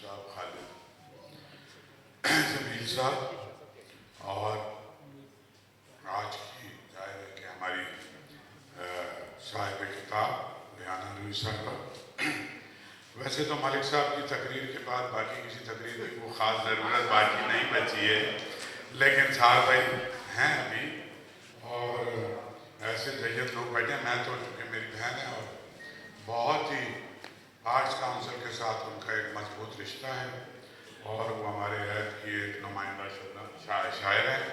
صاحب خالد جمیل صاحب، اور آج کی ظاہر ہے کہ ہماری صاحب کتاب ریحانہ روئی صاحبہ. ویسے تو مالک صاحب کی تقریر کے بعد باقی کسی تقریر کی وہ خاص ضرورت باقی نہیں بچی ہے، لیکن صاحب بھائی ہیں ابھی اور ایسے جید لوگ بیٹھے ہیں. میں تو چونکہ میری بہن ہے اور بہت ہی آرٹس کاؤنسل کے ساتھ ان کا ایک مضبوط رشتہ ہے، اور وہ ہمارے عہد کی ایک نمائندہ شاعر ہیں.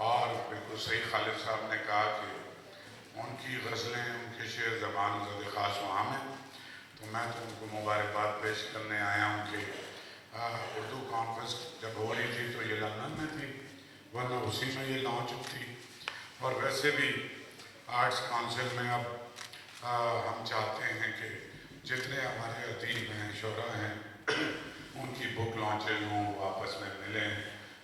اور بالکل صحیح خالد صاحب نے کہا کہ ان کی غزلیں، ان کے شعر زبان زد خاص وہاں ہیں. تو میں تو ان کو مبارکباد پیش کرنے آیا ہوں کہ اردو کانفرنس جب ہو رہی تھی تو یہ لندن میں تھی، ورنہ اسی میں یہ لانچ تھی. اور ویسے بھی آرٹس کاؤنسل میں اب ہم چاہتے ہیں کہ جتنے ہمارے ادیب ہیں، شعراء ہیں، ان کی بک لانچز ہوں، آپس میں ملیں.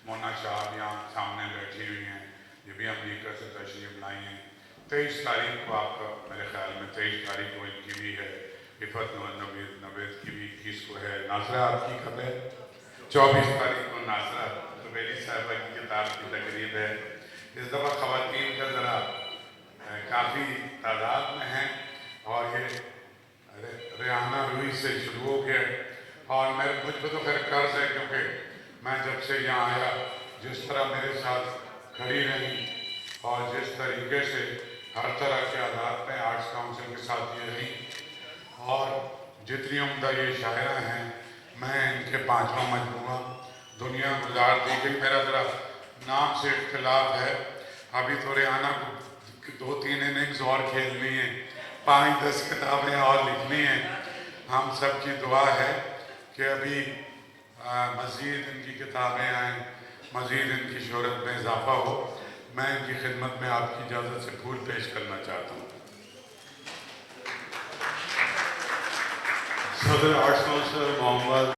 مونا شاہ یہاں سامنے بیٹھی ہوئی ہیں، یہ بھی امریکہ سے تشریف لائی ہیں. 23 تاریخ کو آپ کا میرے خیال میں 23 تاریخ کو ان کی بھی ہے، عفت نوید کی بھی 21 کو ہے. ناصرہ آپ کی کب ہے؟ 24 تاریخ کو ناصرہ زبیری صاحبہ کی کتاب کی تقریب ہے. اس دفعہ خواتین کا ذرا کافی تعداد میں ہیں، اور یہ ریحانہ روئی سے شروع ہو گیا. اور مجھ پہ تو خیر قرض ہے، کیونکہ میں جب سے یہاں آیا جس طرح میرے ساتھ کھڑی رہی اور جس طریقے سے ہر طرح کے آداب میں آرٹس کاؤنسل کے ساتھ یہ رہی، اور جتنی عمدہ یہ شاعرہ ہیں، میں ان کے 5واں مجموعہ دنیا گزار دی گئی. میرا ذرا نام سے اختلاف ہے، ابھی تو ریحانہ کو 2-3 اننگز اور کھیلنی ہیں، 5-10 کتابیں اور لکھنی ہیں. ہم سب کی دعا ہے کہ ابھی مزید ان کی کتابیں آئیں، مزید ان کی شہرت میں اضافہ ہو. میں ان کی خدمت میں آپ کی اجازت سے پھول پیش کرنا چاہتا ہوں. صدر آرٹس کاؤنسل محمد